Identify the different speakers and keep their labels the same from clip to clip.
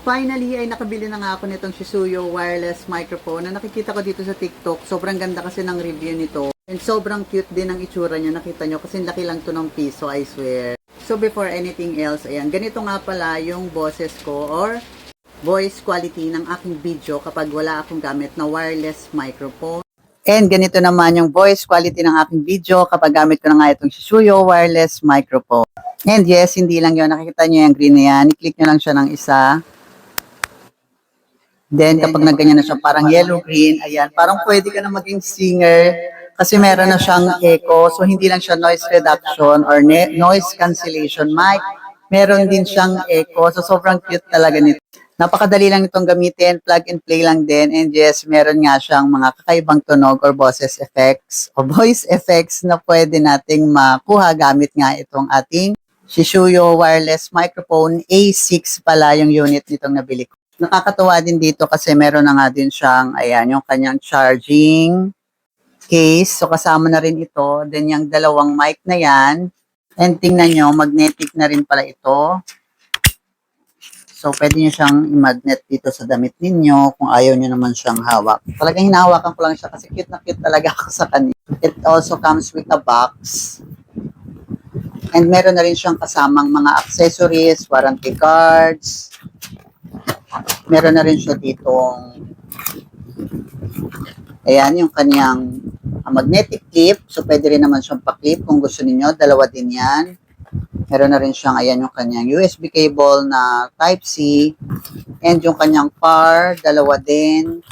Speaker 1: Finally, ay nakabili na nga ako nitong Shisuyo wireless microphone na nakikita ko dito sa TikTok. Sobrang ganda kasi ng review nito. And sobrang cute din ang itsura niya. Nakita nyo kasi laki lang to ng piso, I swear. So before anything else, ayan, ganito nga pala yung boses ko or voice quality ng aking video kapag wala akong gamit na wireless microphone. And ganito naman yung voice quality ng aking video kapag gamit ko na nga itong Shisuyo wireless microphone. And yes, hindi lang yun. Nakikita nyo yung green na yan. I-click nyo lang siya ng isa. Then, kapag nagganyan na siya, parang yellow-green, ayan, parang pwede ka na maging singer kasi meron na siyang echo. So, hindi lang siya noise reduction or noise cancellation mic. Meron din siyang echo. So, sobrang cute talaga nito. Napakadali lang itong gamitin. Plug and play lang din. And yes, meron nga siyang mga kakaibang tunog or boses effects o voice effects na pwede nating makuha gamit nga itong ating Shisuyo wireless microphone. A6 pala yung unit nitong nabili ko. Nakakatuwa din dito kasi meron na nga din siyang, ayan, yung kanyang charging case. So, kasama na rin ito. Then, yung dalawang mic na yan. And tingnan nyo, magnetic na rin pala ito. So, pwede nyo siyang i-magnet dito sa damit ninyo kung ayaw nyo naman siyang hawak. Talagang hinahawakan ko lang siya kasi cute na cute talaga ako sa kanya. It also comes with a box. And meron na rin siyang kasamang mga accessories, warranty cards. Meron na rin siya ditong, ayan, yung kanyang magnetic clip. So, pwede rin naman siyang pa-clip kung gusto niyo. Dalawa din yan. Meron na rin siyang, ayan, yung kanyang USB cable na Type-C. And yung kanyang par, dalawa din.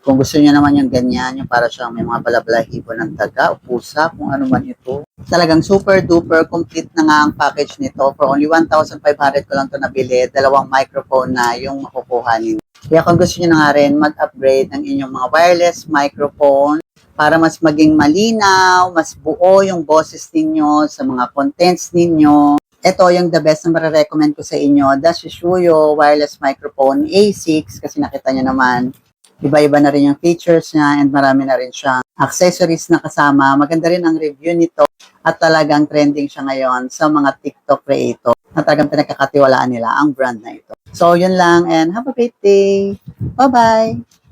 Speaker 1: Kung gusto niyo naman yung ganyan, yung para siyang may mga balabalahibo ng daga o pusa, kung ano man ito. Talagang super duper complete na nga ang package nito. For only 1,500 ko lang ito nabili. Dalawang microphone na yung makukuha ninyo. Kaya kung gusto niyo na nga rin mag-upgrade ng inyong mga wireless microphone para mas maging malinaw, mas buo yung boses ninyo sa mga contents ninyo. Ito yung the best na marirecommend ko sa inyo. The Shisuyo wireless microphone A6 kasi nakita niyo naman. Iba-iba na rin yung features niya and marami na rin siyang accessories na kasama. Maganda rin ang review nito at talagang trending siya ngayon sa mga TikTok creator na talagang pinagkakatiwalaan nila ang brand na ito. So, yun lang and have a great day. Bye-bye!